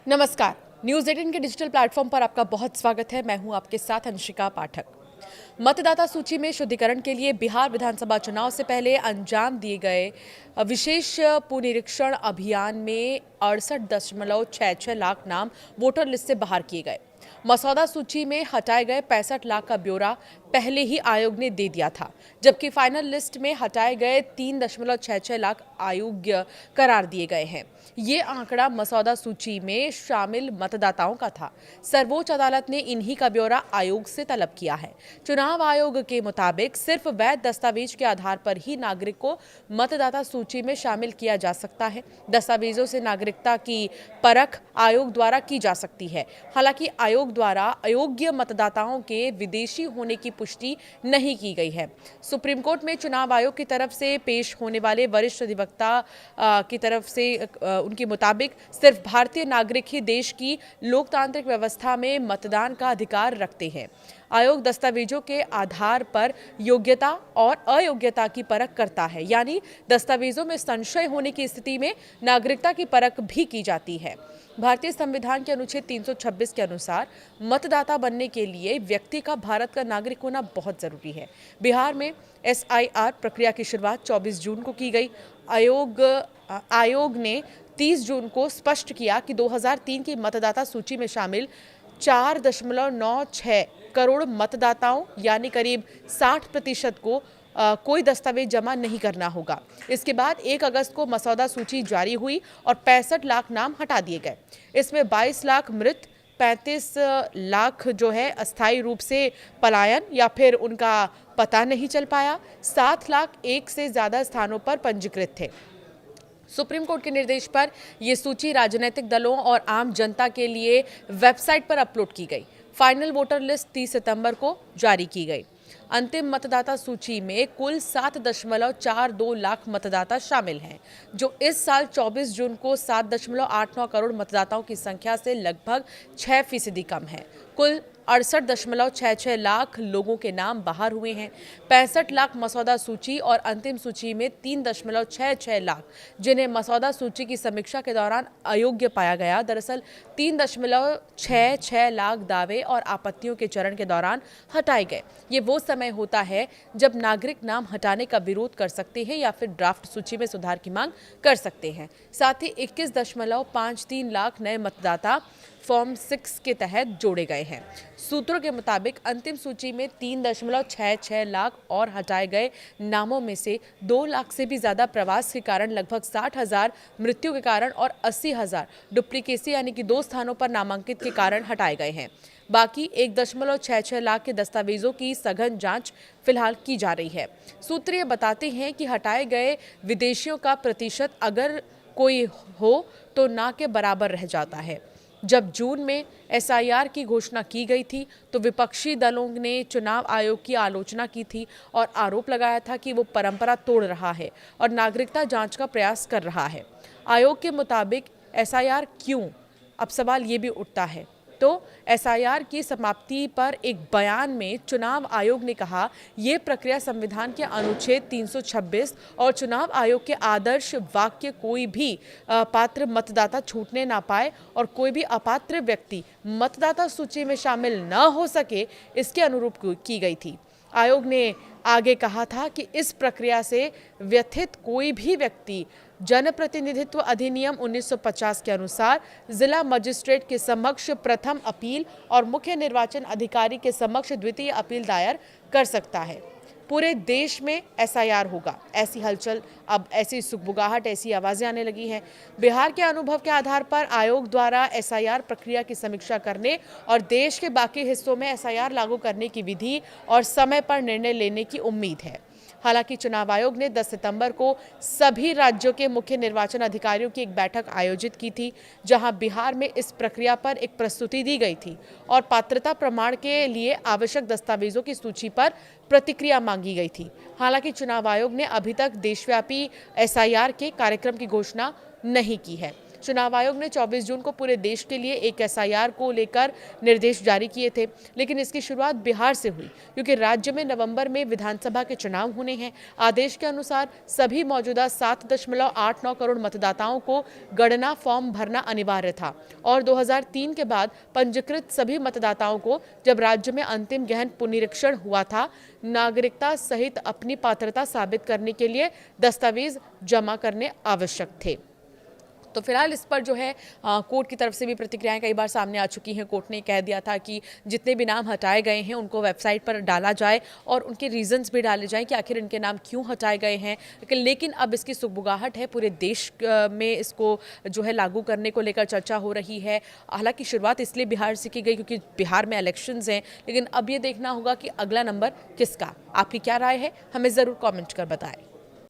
नमस्कार। न्यूज़ 18 के digital platform पर आपका बहुत स्वागत है। मैं हूं आपके साथ अंशिका पाठक। मतदाता सूची में शुद्धिकरण के लिए बिहार विधानसभा चुनाव से पहले अंजाम दिए गए विशेष पुनरीक्षण अभियान में 68.66 लाख नाम वोटर लिस्ट से बाहर किए गए। मसौदा सूची में हटाए गए 65 लाख का ब्यौरा पहले ही आयोग ने दे दिया था, जबकि फाइनल लिस्ट में हटाए गए 3.66 लाख अयोग्य करार दिए गए हैं। ये आंकड़ा मसौदा सूची में शामिल मतदाताओं का था। सर्वोच्च अदालत ने इन्हीं का ब्यौरा आयोग से तलब किया है। चुनाव आयोग के मुताबिक सिर्फ वैध दस्तावेज के आधार पर ही नागरिक को मतदाता सूची में शामिल किया जा सकता है। दस्तावेजों से नागरिकता की परख आयोग द्वारा की जा सकती है। हालांकि आयोग द्वारा अयोग्य मतदाताओं के विदेशी होने की पुष्टि नहीं की गई है। सुप्रीम कोर्ट में चुनाव आयोग की तरफ से पेश होने वाले वरिष्ठ अधिवक्ता की तरफ से उनके मुताबिक सिर्फ भारतीय नागरिक ही देश की लोकतांत्रिक व्यवस्था में मतदान का अधिकार रखते हैं। आयोग दस्तावेजों के आधार पर योग्यता और अयोग्यता की परख करता है, यानी दस्तावेजों में संशय होने की स्थिति में नागरिकता की परख भी की जाती है। भारतीय संविधान के अनुच्छेद 326 के अनुसार मतदाता बनने के लिए व्यक्ति का भारत का नागरिक होना बहुत जरूरी है। बिहार में SIR प्रक्रिया की शुरुआत 24 जून को की गई। आयोग ने 30 जून को स्पष्ट किया कि 2003 की मतदाता सूची में शामिल 4.96 करोड़ मतदाताओं यानी करीब 60% को कोई दस्तावेज जमा नहीं करना होगा। इसके बाद 1 अगस्त को मसौदा सूची जारी हुई और 65 लाख नाम हटा दिए गए। इसमें 22 लाख मृत, 35 लाख जो है अस्थायी रूप से पलायन या फिर उनका पता नहीं चल पाया, 7 लाख एक से ज्यादा स्थानों पर पंजीकृत थे। सुप्रीम कोर्ट के निर्देश पर यह सूची राजनीतिक दलों और आम जनता के लिए वेबसाइट पर अपलोड की गई। फाइनल वोटर लिस्ट 30 सितंबर को जारी की गई। अंतिम मतदाता सूची में कुल 7.42 लाख मतदाता शामिल हैं, जो इस साल 24 जून को 7.89 करोड़ मतदाताओं की संख्या से लगभग 6% कम है। कुल 68.66 लाख लोगों के नाम बाहर हुए हैं। 65 लाख मसौदा सूची और अंतिम सूची में 3.66 लाख जिन्हें मसौदा सूची की समीक्षा के दौरान अयोग्य पाया गया। दरअसल 3.66 लाख दावे और आपत्तियों के चरण के दौरान हटाए गए। ये वो समय होता है जब नागरिक नाम हटाने का विरोध कर सकते हैं या फिर ड्राफ्ट सूची में सुधार की मांग कर सकते हैं। साथ ही 21.53 लाख नए मतदाता फॉर्म 6 के तहत जोड़े गए हैं। सूत्रों के मुताबिक अंतिम सूची में 3.66 लाख और हटाए गए नामों में से 2 लाख से भी ज्यादा प्रवास के कारण, लगभग 60,000 मृत्यु के कारण और 80,000 डुप्लीकेसी यानी कि 2 स्थानों पर नामांकित के कारण हटाए गए हैं। बाकी 1.66 लाख के दस्तावेजों की सघन जांच फिलहाल की जा रही है। सूत्र ये बताते हैं कि हटाए गए विदेशियों का प्रतिशत अगर कोई हो तो ना के बराबर रह जाता है। जब जून में SIR की घोषणा की गई थी तो विपक्षी दलों ने चुनाव आयोग की आलोचना की थी और आरोप लगाया था कि वो परंपरा तोड़ रहा है और नागरिकता जांच का प्रयास कर रहा है। आयोग के मुताबिक SIR क्यों? अब सवाल ये भी उठता है। तो SIR की समाप्ति पर एक बयान में चुनाव आयोग ने कहा, ये प्रक्रिया संविधान के अनुच्छेद 326 और चुनाव आयोग के आदर्श वाक्य कोई भी पात्र मतदाता छूटने ना पाए और कोई भी अपात्र व्यक्ति मतदाता सूची में शामिल न हो सके, इसके अनुरूप की गई थी। आयोग ने आगे कहा था कि इस प्रक्रिया से व्यथित कोई भी व्यक्ति जनप्रतिनिधित्व अधिनियम 1950 के अनुसार जिला मजिस्ट्रेट के समक्ष प्रथम अपील और मुख्य निर्वाचन अधिकारी के समक्ष द्वितीय अपील दायर कर सकता है। पूरे देश में SIR होगा, ऐसी हलचल, अब ऐसी सुगबुगाहट, ऐसी आवाजें आने लगी हैं। बिहार के अनुभव के आधार पर आयोग द्वारा SIR प्रक्रिया की समीक्षा करने और देश के बाकी हिस्सों में SIR लागू करने की विधि और समय पर निर्णय लेने की उम्मीद है। हालांकि चुनाव आयोग ने 10 सितंबर को सभी राज्यों के मुख्य निर्वाचन अधिकारियों की एक बैठक आयोजित की थी, जहां बिहार में इस प्रक्रिया पर एक प्रस्तुति दी गई थी और पात्रता प्रमाण के लिए आवश्यक दस्तावेजों की सूची पर प्रतिक्रिया मांगी गई थी। हालांकि चुनाव आयोग ने अभी तक देशव्यापी SIR के कार्यक्रम की घोषणा नहीं की है। चुनाव आयोग ने 24 जून को पूरे देश के लिए एक एसआईआर को लेकर निर्देश जारी किए थे, लेकिन इसकी शुरुआत बिहार से हुई क्योंकि राज्य में नवंबर में विधानसभा के चुनाव होने हैं। आदेश के अनुसार सभी मौजूदा 7.89 करोड़ मतदाताओं को गणना फॉर्म भरना अनिवार्य था और 2003 के बाद पंजीकृत सभी मतदाताओं को जब राज्य में अंतिम गहन पुनरीक्षण हुआ था, नागरिकता सहित अपनी पात्रता साबित करने के लिए दस्तावेज जमा करने आवश्यक थे। तो फिलहाल इस पर जो है कोर्ट की तरफ से भी प्रतिक्रियाएं कई बार सामने आ चुकी हैं। कोर्ट ने कह दिया था कि जितने भी नाम हटाए गए हैं उनको वेबसाइट पर डाला जाए और उनके रीजंस भी डाले जाएं कि आखिर इनके नाम क्यों हटाए गए हैं। लेकिन अब इसकी सुगबुगाहट है, पूरे देश में इसको जो है लागू करने को लेकर चर्चा हो रही है। हालांकि शुरुआत इसलिए बिहार से की गई क्योंकि बिहार में इलेक्शंस हैं, लेकिन अब ये देखना होगा कि अगला नंबर किसका। आपकी क्या राय है, हमें ज़रूर कॉमेंट कर बताएं।